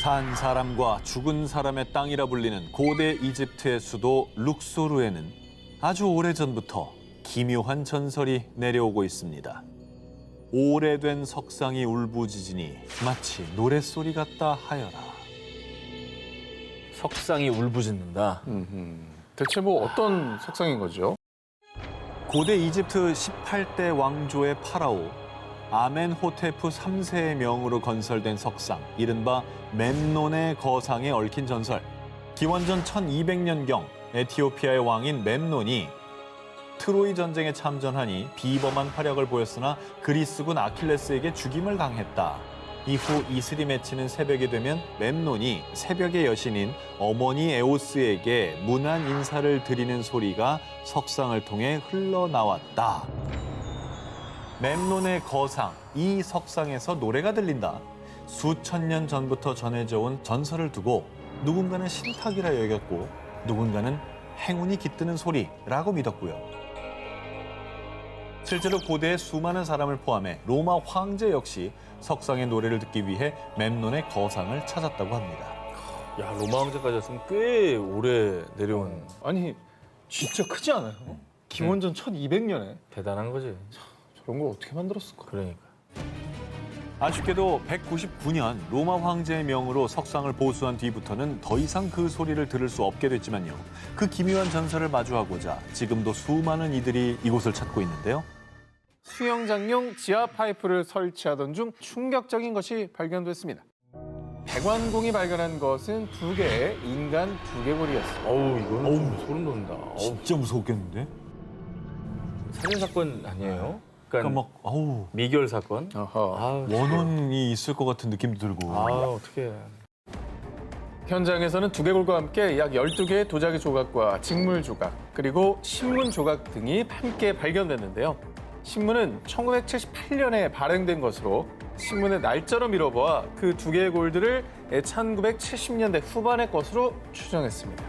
산 사람과 죽은 사람의 땅이라 불리는 고대 이집트의 수도 룩소르에는 아주 오래전부터 기묘한 전설이 내려오고 있습니다. 오래된 석상이 울부짖으니 마치 노랫소리 같다 하여라. 석상이 울부짖는다. 대체 뭐 어떤 석상인 거죠? 고대 이집트 18대 왕조의 파라오 아멘호테프 3세의 명으로 건설된 석상, 이른바 멤논의 거상에 얽힌 전설. 기원전 1200년경 에티오피아의 왕인 멤논이 트로이 전쟁에 참전하니 비범한 활약을 보였으나 그리스군 아킬레스에게 죽임을 당했다. 이후 이슬이 맺히는 새벽이 되면 멤논이 새벽의 여신인 어머니 에오스에게 문안 인사를 드리는 소리가 석상을 통해 흘러나왔다. 멤논의 거상, 이 석상에서 노래가 들린다. 수천 년 전부터 전해져 온 전설을 두고 누군가는 신탁이라 여겼고 누군가는 행운이 깃드는 소리라고 믿었고요. 실제로 고대의 수많은 사람을 포함해 로마 황제 역시 석상의 노래를 듣기 위해 멤논의 거상을 찾았다고 합니다. 야, 로마 왕제까지 왔으면 꽤 오래 내려온 아니 진짜 크지 않아요? 기원전 1200년에 대단한 거지. 저런 걸 어떻게 만들었을까? 그러니까. 아쉽게도 199년 로마 황제의 명으로 석상을 보수한 뒤부터는 더 이상 그 소리를 들을 수 없게 됐지만요. 그 기묘한 전설을 마주하고자 지금도 수많은 이들이 이곳을 찾고 있는데요. 수영장용 지하 파이프를 설치하던 중 충격적인 것이 발견됐습니다. 백완공이 발견한 것은 두 개의 인간 두개골이었습니다. 어우, 이거는 좀 소름 돋는다. 어우, 진짜 무서웠겠는데? 살인 사건 아니에요? 그러니까 그러니까 막 아우 미결 사건. 어허. 아우, 원혼이 있을 것 같은 느낌도 들고. 아, 어떡해. 현장에서는 두개골과 함께 약 12개의 도자기 조각과 직물 조각, 그리고 신문 조각 등이 함께 발견됐는데요. 신문은 1978년에 발행된 것으로 신문의 날짜로 미뤄보아 그 두개골들을 1970년대 후반의 것으로 추정했습니다.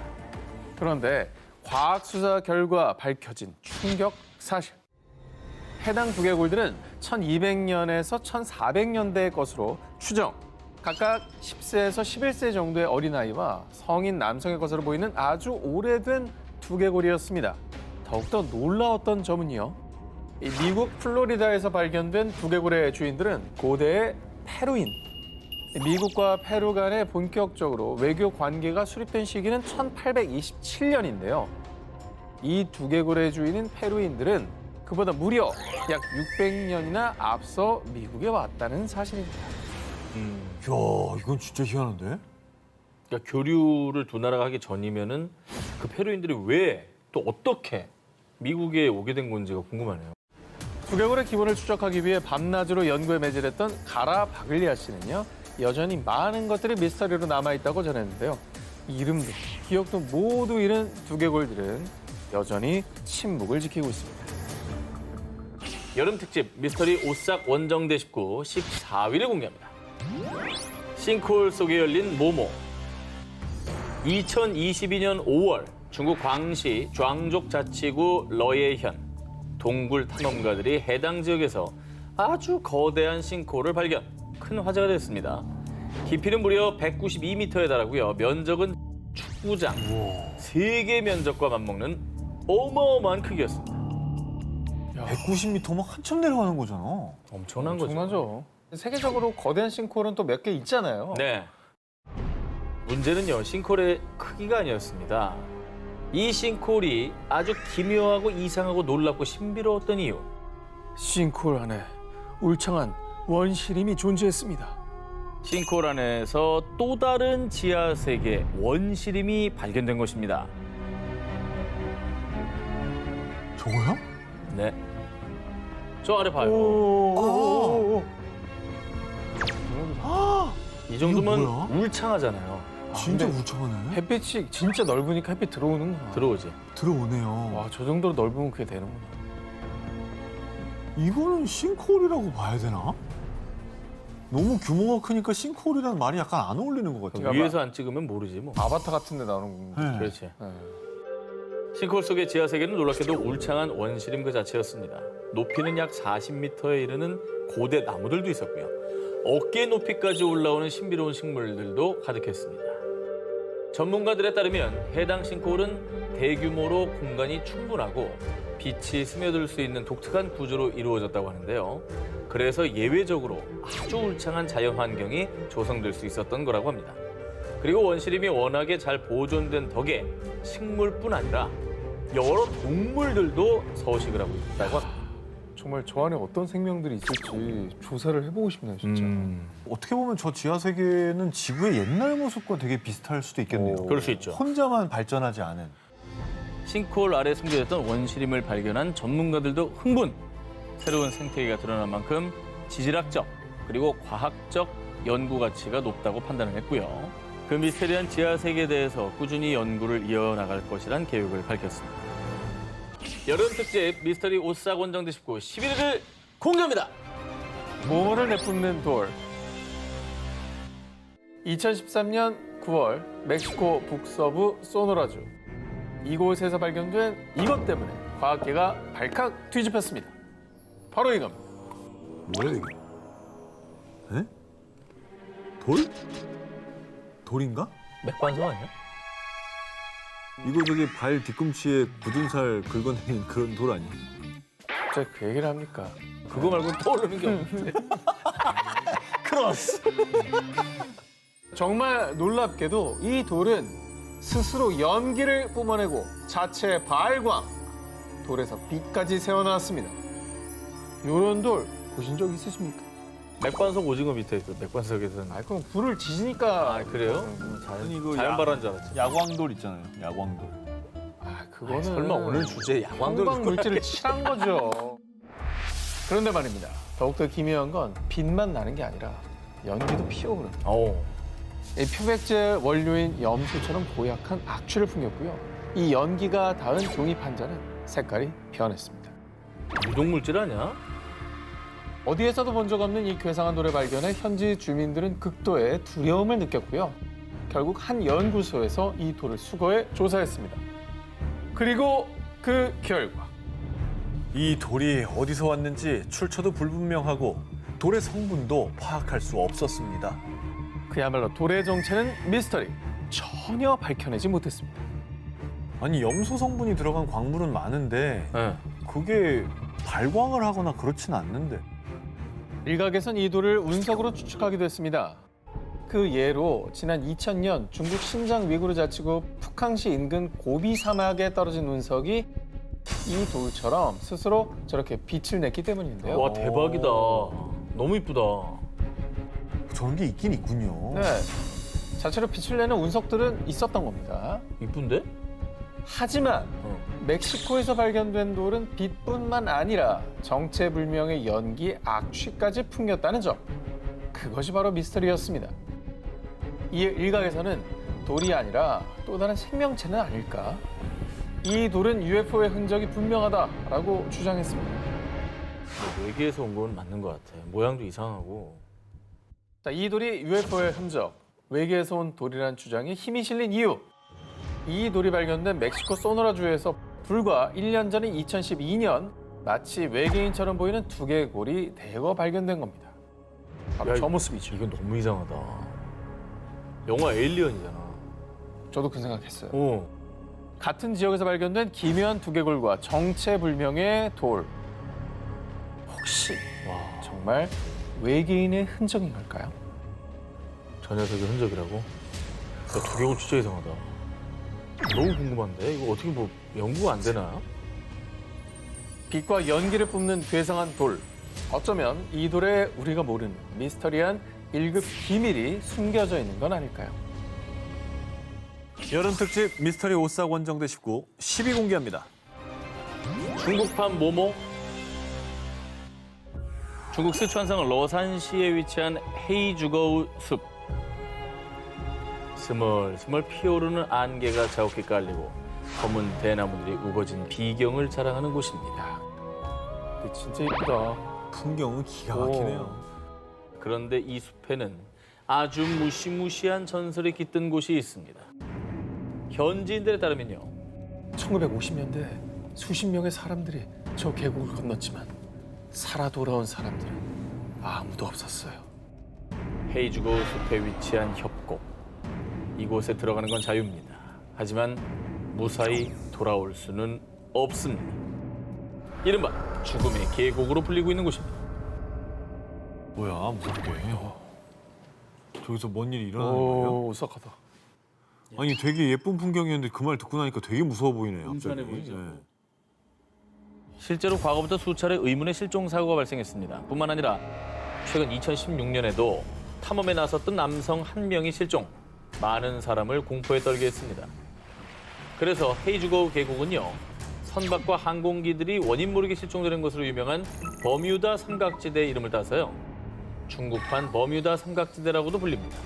그런데 과학 수사 결과 밝혀진 충격 사실. 해당 두개골들은 1200년에서 1400년대의 것으로 추정. 각각 10세에서 11세 정도의 어린아이와 성인 남성의 것으로 보이는 아주 오래된 두개골이었습니다. 더욱더 놀라웠던 점은요. 이 미국 플로리다에서 발견된 두개골의 주인들은 고대의 페루인. 미국과 페루 간에 본격적으로 외교 관계가 수립된 시기는 1827년인데요. 이 두개골의 주인인 페루인들은 그보다 무려 약 600년이나 앞서 미국에 왔다는 사실입니다. 이야, 이건 진짜 희한한데? 그러니까 교류를 두 나라가 하기 전이면은 그 페루인들이 왜 또 어떻게 미국에 오게 된 건지가 궁금하네요. 두개골의 기본을 추적하기 위해 밤낮으로 연구에 매진했던 가라 바글리아 씨는요. 여전히 많은 것들이 미스터리로 남아있다고 전했는데요. 이름도 기억도 모두 잃은 두개골들은 여전히 침묵을 지키고 있습니다. 여름 특집 미스터리 오싹 원정대 19 14위를 공개합니다. 싱크홀 속에 열린 모모. 2022년 5월 중국 광시 좌ang족 자치구 러예현 동굴 탐험가들이 해당 지역에서 아주 거대한 싱크홀을 발견. 큰 화제가 됐습니다. 깊이는 무려 192m에 달하고요. 면적은 축구장 3개 면적과 맞먹는 어마어마한 크기였습니다. 190m 막 한참 내려가는 거잖아. 엄청난 거죠. 엄청나죠. 세계적으로 거대한 싱크홀은 또 몇 개 있잖아요. 네. 문제는요, 싱크홀의 크기가 아니었습니다. 이 싱크홀이 아주 기묘하고 이상하고 놀랍고 신비로웠던 이유. 싱크홀 안에 울창한 원시림이 존재했습니다. 싱크홀 안에서 또 다른 지하 세계 원시림이 발견된 것입니다. 저거야? 네. 저 아래 봐요. 이 정도면 이거 뭐야? 울창하잖아요. 진짜 근데 울창하네. 햇빛이 진짜 넓으니까 햇빛 들어오는구나. 들어오지. 들어오네요. 와, 저 정도로 넓으면 그게 되는구나. 이거는 싱크홀이라고 봐야 되나? 너무 규모가 크니까 싱크홀이라는 말이 약간 안 어울리는 것 같아요. 위에서 안 찍으면 모르지 뭐. 아바타 같은 데 나오는 거. 네. 그렇지. 네. 싱크홀 속의 지하 세계는 놀랍게도 울창한 원시림 그 자체였습니다. 높이는 약 40m에 이르는 고대 나무들도 있었고요. 어깨 높이까지 올라오는 신비로운 식물들도 가득했습니다. 전문가들에 따르면 해당 싱크홀은 대규모로 공간이 충분하고 빛이 스며들 수 있는 독특한 구조로 이루어졌다고 하는데요. 그래서 예외적으로 아주 울창한 자연 환경이 조성될 수 있었던 거라고 합니다. 그리고 원시림이 워낙에 잘 보존된 덕에 식물뿐 아니라 여러 동물들도 서식을 하고 있다고 합니다. 정말 저 안에 어떤 생명들이 있을지 조사를 해보고 싶네요, 진짜. 어떻게 보면 저 지하 세계는 지구의 옛날 모습과 되게 비슷할 수도 있겠네요. 그럴 수 있죠. 혼자만 발전하지 않은. 싱크홀 아래 숨겨졌던 원시림을 발견한 전문가들도 흥분! 새로운 생태계가 드러난 만큼 지질학적 그리고 과학적 연구 가치가 높다고 판단을 했고요. 그 미스테리한 지하 세계에 대해서 꾸준히 연구를 이어나갈 것이란 계획을 밝혔습니다. 여름 특집 미스터리 오싹 원정대 19 11위를 공개합니다. 모모를 내뿜는 돌. 2013년 9월 멕시코 북서부 소노라주. 이곳에서 발견된 이것 때문에 과학계가 발칵 뒤집혔습니다. 바로 이겁니다. 뭐야 이게? 에? 돌? 돌인가? 맥반석 아니야? 이거 저기 발 뒤꿈치에 굳은 살 긁어내는 그런 돌 아니에요? 갑자기 그 얘기를 합니까? 그거 말고 떠오르는 게 없는데. 크로스. 정말 놀랍게도 이 돌은 스스로 연기를 뿜어내고 자체 발광, 돌에서 빛까지 새어나왔습니다. 이런 돌 보신 적 있으십니까? 맥반석 오징어 밑에 있어. 맥반석에서는. 아, 그럼 불을 지지니까. 그래요? 아니 이거 자연발화인 줄 알았지. 야광돌 있잖아요. 야광돌. 아, 그거는 설마 오늘 주제 야광돌 형광 물질을 칠한 거죠. 그런데 말입니다. 더욱더 기묘한 건 빛만 나는 게 아니라 연기도 피어오릅니다. 이 표백제 원료인 염소처럼 고약한 악취를 풍겼고요. 이 연기가 닿은 종이 판자는 색깔이 변했습니다. 유독물질 아니야? 어디에서도 본 적 없는 이 괴상한 돌을 발견해 현지 주민들은 극도의 두려움을 느꼈고요. 결국 한 연구소에서 이 돌을 수거해 조사했습니다. 그리고 그 결과 이 돌이 어디서 왔는지 출처도 불분명하고 돌의 성분도 파악할 수 없었습니다. 그야말로 돌의 정체는 미스터리. 전혀 밝혀내지 못했습니다. 아니 염소 성분이 들어간 광물은 많은데 네. 그게 발광을 하거나 그렇진 않는데. 일각에선 이 돌을 운석으로 추측하기도 했습니다. 그 예로 지난 2000년 중국 신장 위구르 자치구 푸캉시 인근 고비 사막에 떨어진 운석이 이 돌처럼 스스로 저렇게 빛을 냈기 때문인데요. 와 대박이다. 너무 이쁘다. 저런 게 있긴 있군요. 네, 자체로 빛을 내는 운석들은 있었던 겁니다. 이쁜데? 하지만 멕시코에서 발견된 돌은 빛뿐만 아니라 정체불명의 연기, 악취까지 풍겼다는 점. 그것이 바로 미스터리였습니다. 이에 일각에서는 돌이 아니라 또 다른 생명체는 아닐까? 이 돌은 UFO의 흔적이 분명하다라고 주장했습니다. 외계에서 온 건 맞는 것 같아. 모양도 이상하고. 자, 이 돌이 UFO의 흔적, 외계에서 온 돌이라는 주장에 힘이 실린 이유. 이 돌이 발견된 멕시코 소노라주에서 불과 1년 전인 2012년 마치 외계인처럼 보이는 두개골이 대거 발견된 겁니다. 바로 야, 저 모습이죠. 이건 너무 이상하다. 영화 에일리언이잖아. 저도 그 생각했어요. 어. 같은 지역에서 발견된 기묘한 두개골과 정체불명의 돌. 혹시 와, 정말 외계인의 흔적인 걸까요? 저 녀석의 흔적이라고? 야, 두개골 진짜 이상하다. 너무 궁금한데? 이거 어떻게 뭐 연구가 안 되나? 빛과 연기를 뿜는 괴상한 돌. 어쩌면 이 돌에 우리가 모르는 미스터리한 1급 비밀이 숨겨져 있는 건 아닐까요? 여름 특집 미스터리 오싹 원정대 19 10위 공개합니다. 중국판 모모. 중국 스촨성 러산시에 위치한 헤이주거우 숲. 스멀스멀 피어오르는 안개가 자욱히 깔리고 검은 대나무들이 우거진 비경을 자랑하는 곳입니다. 근데 진짜 이쁘다. 풍경은 기가 막히네요. 그런데 이 숲에는 아주 무시무시한 전설이 깃든 곳이 있습니다. 현지인들에 따르면요. 1950년대 수십 명의 사람들이 저 계곡을 건넜지만 살아 돌아온 사람들은 아무도 없었어요. 헤이주고 숲에 위치한 협곡. 이곳에 들어가는 건 자유입니다. 하지만 무사히 돌아올 수는 없습니다. 이른바 죽음의 계곡으로 불리고 있는 곳입니다. 뭐야, 무섭게. 저기서 뭔 일이 일어나는 거예요? 오, 오싹하다. 아니, 되게 예쁜 풍경이었는데 그 말 듣고 나니까 되게 무서워 보이네요. 갑자기. 음산해 보이죠? 네. 실제로 과거부터 수차례 의문의 실종 사고가 발생했습니다. 뿐만 아니라 최근 2016년에도 탐험에 나섰던 남성 한 명이 실종, 많은 사람을 공포에 떨게 했습니다. 그래서 헤이주거우 계곡은요, 선박과 항공기들이 원인 모르게 실종되는 것으로 유명한 버뮤다 삼각지대의 이름을 따서요, 중국판 버뮤다 삼각지대라고도 불립니다.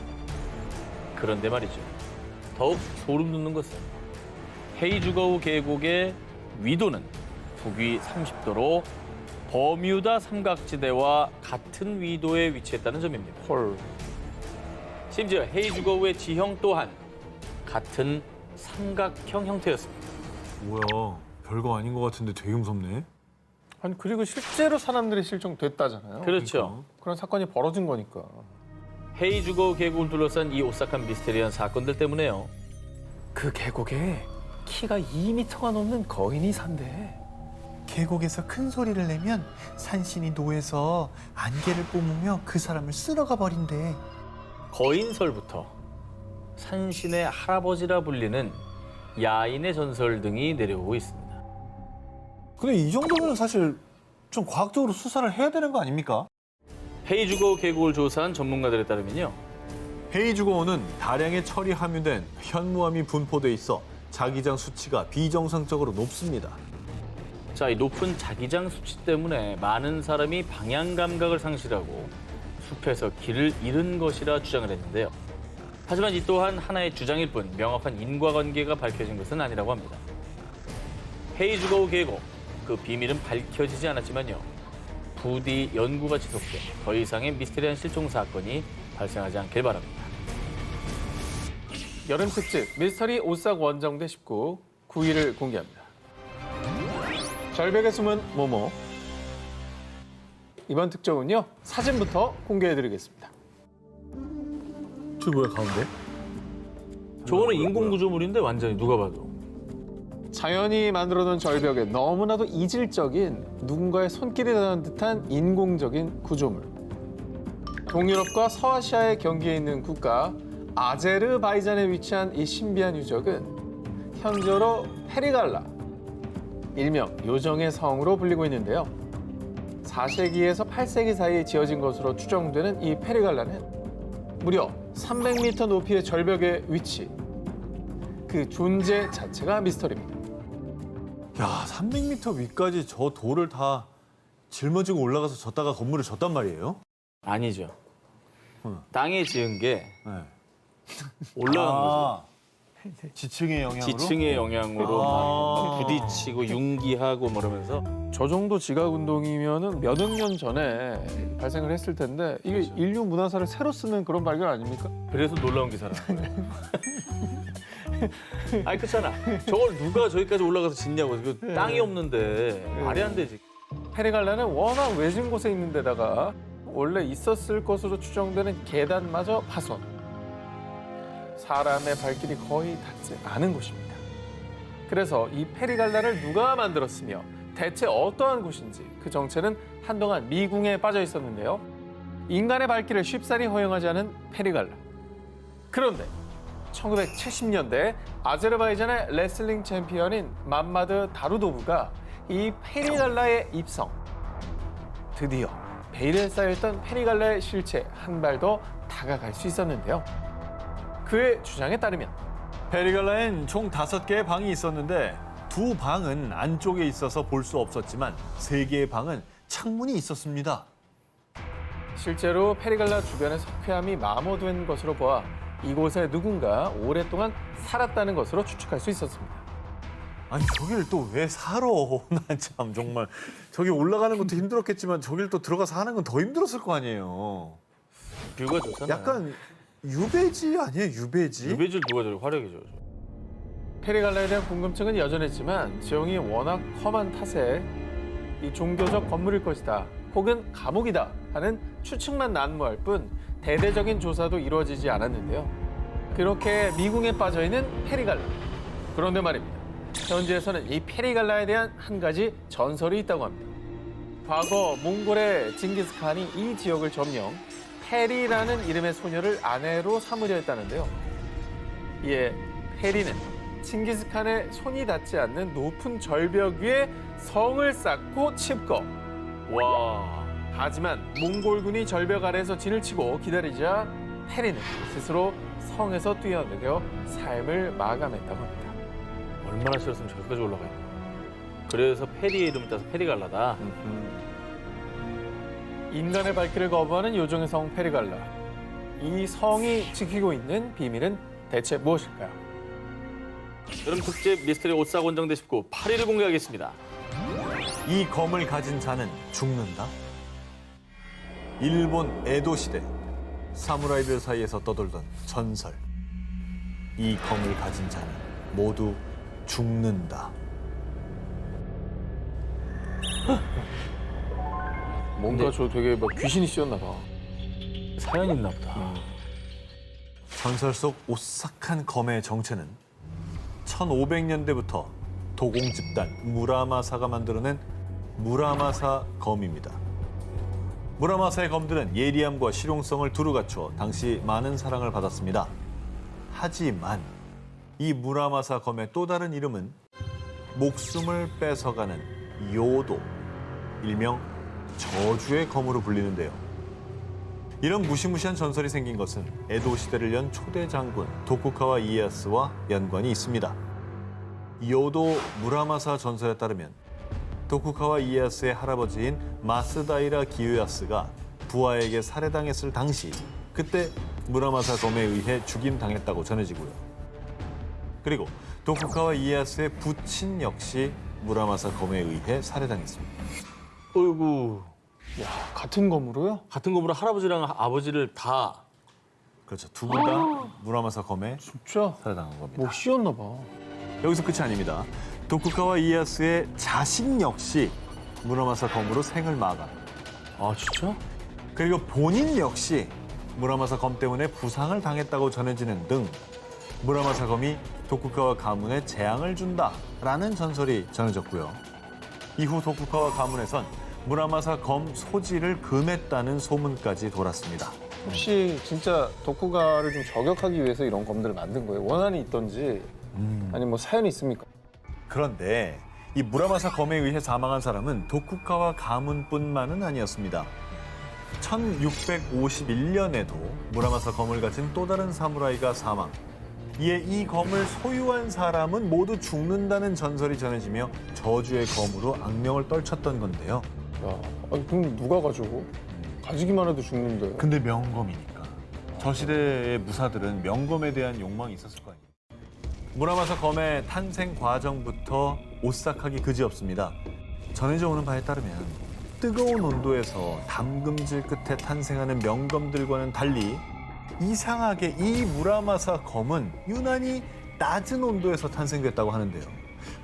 그런데 말이죠, 더욱 소름 돋는 것은 헤이주거우 계곡의 위도는 북위 30도로 버뮤다 삼각지대와 같은 위도에 위치했다는 점입니다. 헐. 심지어 헤이주거우의 지형 또한 같은 삼각형 형태였습니다. 뭐야, 별거 아닌 것 같은데 되게 무섭네. 아니 그리고 실제로 사람들이 실종됐다잖아요. 그렇죠. 그런 사건이 벌어진 거니까. 헤이주거우 계곡을 둘러싼 이 오싹한 미스테리한 사건들 때문에요. 그 계곡에 키가 2m가 넘는 거인이 산대. 계곡에서 큰 소리를 내면 산신이 노해서 안개를 뿜으며 그 사람을 쓸어가 버린대. 거인설부터 산신의 할아버지라 불리는 야인의 전설 등이 내려오고 있습니다. 근데 이 정도면 사실 좀 과학적으로 수사를 해야 되는 거 아닙니까? 헤이주거우 계곡을 조사한 전문가들에 따르면요, 헤이주거우는 다량의 철이 함유된 현무암이 분포돼 있어 자기장 수치가 비정상적으로 높습니다. 자, 이 높은 자기장 수치 때문에 많은 사람이 방향 감각을 상실하고 숲에서 길을 잃은 것이라 주장을 했는데요. 하지만 이 또한 하나의 주장일 뿐 명확한 인과관계가 밝혀진 것은 아니라고 합니다. 헤이주거우 계곡, 그 비밀은 밝혀지지 않았지만요, 부디 연구가 지속돼 더 이상의 미스테리한 실종 사건이 발생하지 않길 바랍니다. 여름 특집 미스터리 오싹 원정대 19 9위를 공개합니다. 절벽에 숨은 모모. 이번 특종은요, 사진부터 공개해드리겠습니다. 저 뭐야, 가운데? 저거는 인공구조물인데 완전히 누가 봐도. 자연이 만들어놓은 절벽에 너무나도 이질적인 누군가의 손길이 닿은 듯한 인공적인 구조물. 동유럽과 서아시아의 경계에 있는 국가 아제르바이잔에 위치한 이 신비한 유적은 현저로 페리갈라, 일명 요정의 성으로 불리고 있는데요. 4세기에서 8세기 사이에 지어진 것으로 추정되는 이 페리갈라는 무려 300m 높이의 절벽의 위치, 그 존재 자체가 미스터리입니다. 야, 300m 위까지 저 돌을 다 짊어지고 올라가서 졌다가 건물을 졌단 말이에요? 아니죠. 땅에 지은 게 네. 올라간 거죠. 지층의 영향으로? 지층의 영향으로 막 부딪히고 융기하고 뭐 이러면서. 저 정도 지각 운동이면은 몇억 년 전에 발생을 했을 텐데 이게 인류 문화사를 새로 쓰는 그런 발견 아닙니까? 그래서 놀라운 기사라는 거예요. 아니 그렇잖아. 저걸 누가 저기까지 올라가서 짓냐고. 그 땅이 없는데 말이 안 되지. 페리갈라는 워낙 외진 곳에 있는 데다가 원래 있었을 것으로 추정되는 계단마저 파손. 사람의 발길이 거의 닿지 않은 곳입니다. 그래서 이 페리갈라를 누가 만들었으며 대체 어떠한 곳인지 그 정체는 한동안 미궁에 빠져 있었는데요. 인간의 발길을 쉽사리 허용하지 않은 페리갈라. 그런데 1970년대 아제르바이잔의 레슬링 챔피언인 맘마드 다루도브가 이 페리갈라에 입성. 드디어 베일에 쌓여있던 페리갈라의 실체 한 발 더 다가갈 수 있었는데요. 그의 주장에 따르면 페리갈라엔 총 5개의 방이 있었는데 2방은 안쪽에 있어서 볼 수 없었지만 3개의 방은 창문이 있었습니다. 실제로 페리갈라 주변의 석회암이 마모된 것으로 보아 이곳에 누군가 오랫동안 살았다는 것으로 추측할 수 있었습니다. 아니 저길 또 왜 살아? 난 참 정말 저기 올라가는 것도 힘들었겠지만 저길 또 들어가서 하는 건 더 힘들었을 거 아니에요. 뷰가 좋잖아요. 약간 유배지 아니에요? 유배지? 유배지를 누가 저렇게 화려하게 줘. 페리갈라에 대한 궁금증은 여전했지만 지형이 워낙 험한 탓에 이 종교적 건물일 것이다 혹은 감옥이다 하는 추측만 난무할 뿐 대대적인 조사도 이루어지지 않았는데요. 그렇게 미궁에 빠져 있는 페리갈라. 그런데 말입니다. 현지에서는 이 페리갈라에 대한 한 가지 전설이 있다고 합니다. 과거 몽골의 징기스칸이 이 지역을 점령, 페리라는 이름의 소녀를 아내로 삼으려 했다는데요. 이에 페리는 칭기스칸의 손이 닿지 않는 높은 절벽 위에 성을 쌓고 칩거. 와. 하지만 몽골군이 절벽 아래에서 진을 치고 기다리자 페리는 스스로 성에서 뛰어내려 삶을 마감했다고 합니다. 얼마나 싫었으면 저기까지 올라가 있나. 그래서 페리의 이름을 따서 페리갈라다. 인간의 발길을 거부하는 요정의 성 페리갈라. 이 성이 지키고 있는 비밀은 대체 무엇일까요? 여름 특집 미스터리 오싹원정대 19 8위를 공개하겠습니다. 이 검을 가진 자는 죽는다. 일본 에도 시대 사무라이들 사이에서 떠돌던 전설. 이 검을 가진 자는 모두 죽는다. 뭔가 근데- 저 되게 막 귀신이 씌었나 봐. 사연이 있나 보다. 전설 속 오싹한 검의 정체는 1500년대부터 도공 집단 무라마사가 만들어낸 무라마사 검입니다. 무라마사의 검들은 예리함과 실용성을 두루 갖춰 당시 많은 사랑을 받았습니다. 하지만 이 무라마사 검의 또 다른 이름은 목숨을 뺏어가는 요도, 일명 저주의 검으로 불리는데요. 이런 무시무시한 전설이 생긴 것은 에도 시대를 연 초대 장군 도쿠가와 이에야스와 연관이 있습니다. 요도 무라마사 전설에 따르면 도쿠가와 이에야스의 할아버지인 마스다이라 기요야스가 부하에게 살해당했을 당시 그때 무라마사 검에 의해 죽임당했다고 전해지고요. 그리고 도쿠가와 이에야스의 부친 역시 무라마사 검에 의해 살해당했습니다. 어이구. 야, 같은 검으로요? 같은 검으로 할아버지랑 아버지를 다. 그렇죠. 두 분 다 무라마사 검에 진짜 살해당한 겁니다. 목 씌었나 봐. 여기서 끝이 아닙니다. 도쿠가와 이에야스의 자식 역시 무라마사 검으로 생을 마감. 아, 진짜? 그리고 본인 역시 무라마사 검 때문에 부상을 당했다고 전해지는 등 무라마사 검이 도쿠가와 가문에 재앙을 준다라는 전설이 전해졌고요. 이후 도쿠가와 가문에선 무라마사 검 소지를 금했다는 소문까지 돌았습니다. 혹시 진짜 도쿠가를 좀 저격하기 위해서 이런 검들을 만든 거예요? 원한이 있던지 아니면 뭐 사연이 있습니까? 그런데 이 무라마사 검에 의해 사망한 사람은 도쿠가와 가문뿐만은 아니었습니다. 1651년에도 무라마사 검을 가진 또 다른 사무라이가 사망. 이에 이 검을 소유한 사람은 모두 죽는다는 전설이 전해지며 저주의 검으로 악명을 떨쳤던 건데요. 야, 아니, 그럼 누가 가지고? 가지기만 해도 죽는데. 근데 명검이니까. 저 시대의 무사들은 명검에 대한 욕망이 있었을 거 아니에요. 무라마사 검의 탄생 과정부터 오싹하기 그지없습니다. 전해져 오는 바에 따르면 뜨거운 온도에서 담금질 끝에 탄생하는 명검들과는 달리 이상하게 이 무라마사 검은 유난히 낮은 온도에서 탄생됐다고 하는데요.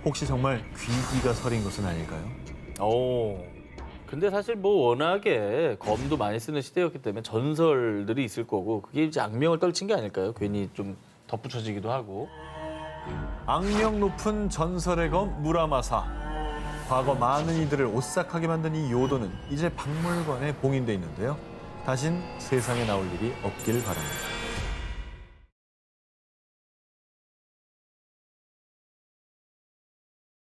혹시 정말 귀기가 설인 것은 아닐까요? 오. 근데 사실 뭐 워낙에 검도 많이 쓰는 시대였기 때문에 전설들이 있을 거고 그게 이제 악명을 떨친 게 아닐까요? 괜히 좀 덧붙여지기도 하고. 악명 높은 전설의 검 무라마사. 과거 많은 이들을 오싹하게 만든 이 요도는 이제 박물관에 봉인돼 있는데요. 다신 세상에 나올 일이 없길 바랍니다.